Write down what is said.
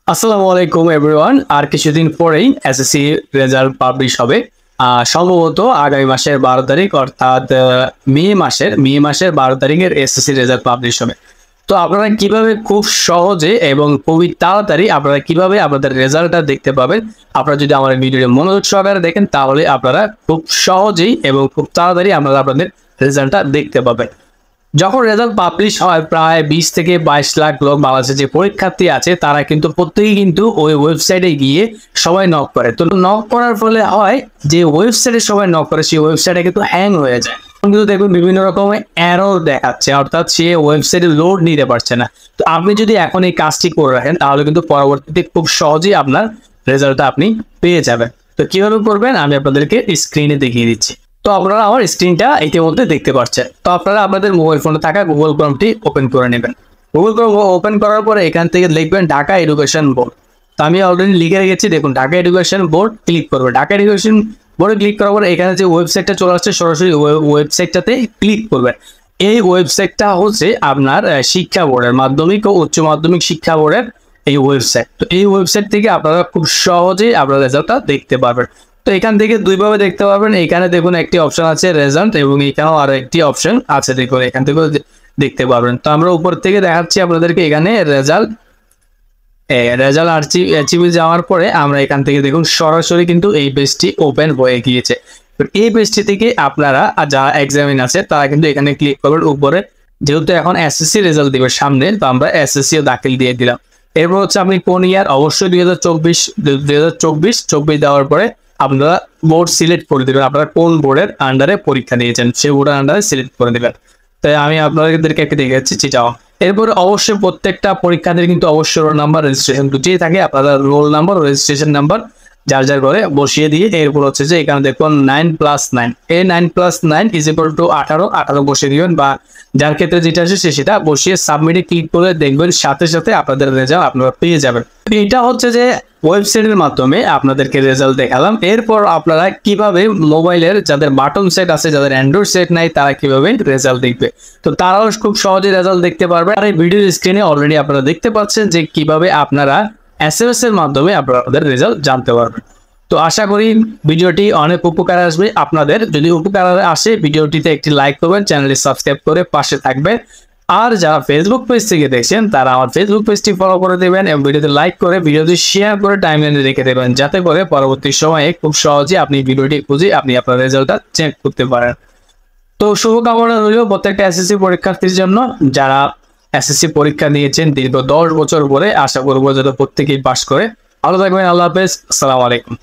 আসসালামু আলাইকুম এভরিওয়ান। আর কিছুদিন পরেই এসএসসি রেজাল্ট পাবলিশ হবে। সম্ভবত আগামী মাসের 12 তারিখ, অর্থাৎ মে মাসের 12 তারিখের এসএসসি রেজাল্ট পাবলিশ হবে। তো আপনারা কিভাবে খুব সহজে এবং খুবই তাড়াতাড়ি আপনারা কিভাবে আপনাদের রেজাল্টটা দেখতে পাবেন, আপনারা যদি আমার ভিডিওটি মনোযোগ সহকারে দেখেন তাহলে আপনারা খুব সহজেই এবং খুব তাড়াতাড়ি আপনারা আপনাদের রেজাল্টটা দেখতে পাবেন। যখন রেজাল্ট পাবলিশ হয় প্রায় 20 থেকে 22 লাখ লোক বাংলাদেশে যে পরীক্ষার্থী আছে তারা কিন্তু প্রত্যেকেই কিন্তু ওই ওয়েবসাইটে গিয়ে সবাই নক করে। তো নক করার ফলে হয় যে ওয়েবসাইটে সবাই নক করে সেই ওয়েবসাইটে কিন্তু হ্যাং হয়ে যায়। কিন্তু দেখুন বিভিন্ন রকমের এরর দেখাচ্ছে, অর্থাৎ সে ওয়েবসাইটে লোড নিতে পারছে না। তো আপনি যদি এখন এই কাজটি করে রাখেন তাহলে কিন্তু পরবর্তীতে খুব সহজেই আপনার রেজাল্টটা আপনি পেয়ে যাবেন। তো কিভাবে করবেন আমি আপনাদেরকে স্ক্রিনে দেখিয়ে দিচ্ছি। তো আপনারা আমার স্ক্রিনটা ইতিমধ্যে দেখতে পাচ্ছেন। তো আপনারা আপনাদের মোবাইল ফোনে থাকা গুগল ক্রোমটি ওপেন করে নেবেন। গুগল ক্রোম ওপেন করার পরে এখান থেকে লিখবেন ঢাকা এডুকেশন বোর্ড। তো আমি অলরেডি লিখে রেখেছি, দেখুন ঢাকা এডুকেশন বোর্ড ক্লিক করবে। ঢাকা এডুকেশন বোর্ডে ক্লিক করার পরে এখানে যে ওয়েবসাইটটা চলে আসছে সরাসরি ওয়েবসাইটটাতে ক্লিক করবেন। এই ওয়েবসাইটটা হচ্ছে আপনার শিক্ষা বোর্ডের, মাধ্যমিক ও উচ্চ মাধ্যমিক শিক্ষা বোর্ডের এই ওয়েবসাইট। তো এই ওয়েবসাইট থেকে আপনারা খুব সহজেই আপনার রেজাল্টটা দেখতে পারবেন। তো এখান থেকে দুইভাবে দেখতে পাবেন। এখানে দেখুন একটি অপশন আছে রেজাল্ট, এবং এখানেও আরো একটি অপশন আছে, দেখুন এখান থেকে দেখতে পারবেন। তো আমরা উপর থেকে দেখাচ্ছি আপনাদেরকে এখানে রেজাল্ট আর্চিভে যাওয়ার পরে আমরা এখান থেকে দেখুন সরাসরি কিন্তু এই পেজটি ওপেন হয়ে গিয়েছে। এই পেজটি থেকে আপনারা যারা এক্সামিন আছে তারা কিন্তু এখানে ক্লিক করবেন উপরে। যেহেতু এখন এসএসসি রেজাল্ট দিবে সামনে, তো আমরা এসএসসি দাখিল দিয়ে দিলাম। এরপর হচ্ছে আপনি কোন ইয়ার, অবশ্যই 2024 দেওয়ার পরে আপনারা বোর্ড সিলেক্ট করে দেবেন। আপনারা কোন বোর্ডের আন্ডারে পরীক্ষা দিয়েছেন সেই বোর্ডের আন্ডারে সিলেক্ট করে দেবেন। তাই আমি আপনাদেরকে একটা দেখাচ্ছি চিটাও। এরপরে অবশ্যই প্রত্যেকটা পরীক্ষার্থীর কিন্তু অবশ্যই রোল নাম্বার রেজিস্ট্রেশন দুটিই থাকে। আপনারা রোল নাম্বার ও রেজিস্ট্রেশন নাম্বার যার যার ঘরে বসিয়ে দিয়ে এরপর হচ্ছে যে এখানে দেখুন 9+9, এই 9+9 = 18 বসিয়ে দিবেন, বা যার ক্ষেত্রে যেটা আছে সেটা বসিয়ে সাবমিটে ক্লিক করে দেখবেন সাথে সাথে আপনাদের রেজাল্ট আপনারা পেয়ে যাবেন। এটা হচ্ছে যে ওয়েবসাইটের মাধ্যমে আপনাদেরকে রেজাল্ট দেখালাম। এরপর আপনারা কিভাবে মোবাইলের যাদের বাটন সেট আছে, যাদের অ্যান্ড্রয়েড সেট নাই, তারা কিভাবে রেজাল্ট দেখবে, তো তারাও খুব সহজে রেজাল্ট দেখতে পারবে। আর এই ভিডিওর স্ক্রিনে অলরেডি আপনারা দেখতে পাচ্ছেন যে কিভাবে আপনারা এসএমএস এর মাধ্যমে আপনাদের রেজাল্ট জানতে পারবেন। তো আশা করি ভিডিওটি অনেক উপকার আসবে আপনাদের। যদি উপকার আসে ভিডিওটিতে একটি লাইক করবেন, চ্যানেলটি সাবস্ক্রাইব করে পাশে থাকবেন। আর যারা ফেসবুক পেজ থেকে দেখছেন তারা আমার ফেসবুক পেজটি ফলো করে দেবেন এবং ভিডিওতে লাইক করে ভিডিওটি শেয়ার করে টাইমলাইনে রেখে দেবেন, যাতে করে পরবর্তী সময়ে খুব সহজে আপনি ভিডিওটি খুঁজে আপনি আপনার রেজাল্টটা চেক করতে পারেন। তো শুভকামনা রইল প্রত্যেকটা এসএসসি পরীক্ষার্থীর জন্য। যারা এসএসসি পরীক্ষা নিয়েছেন দীর্ঘ 10 বছর পরে, আশা করবো যাতে প্রত্যেকেই পাস করে। ভালো থাকবেন, আল্লাহ হাফেজ, আসসালামু আলাইকুম।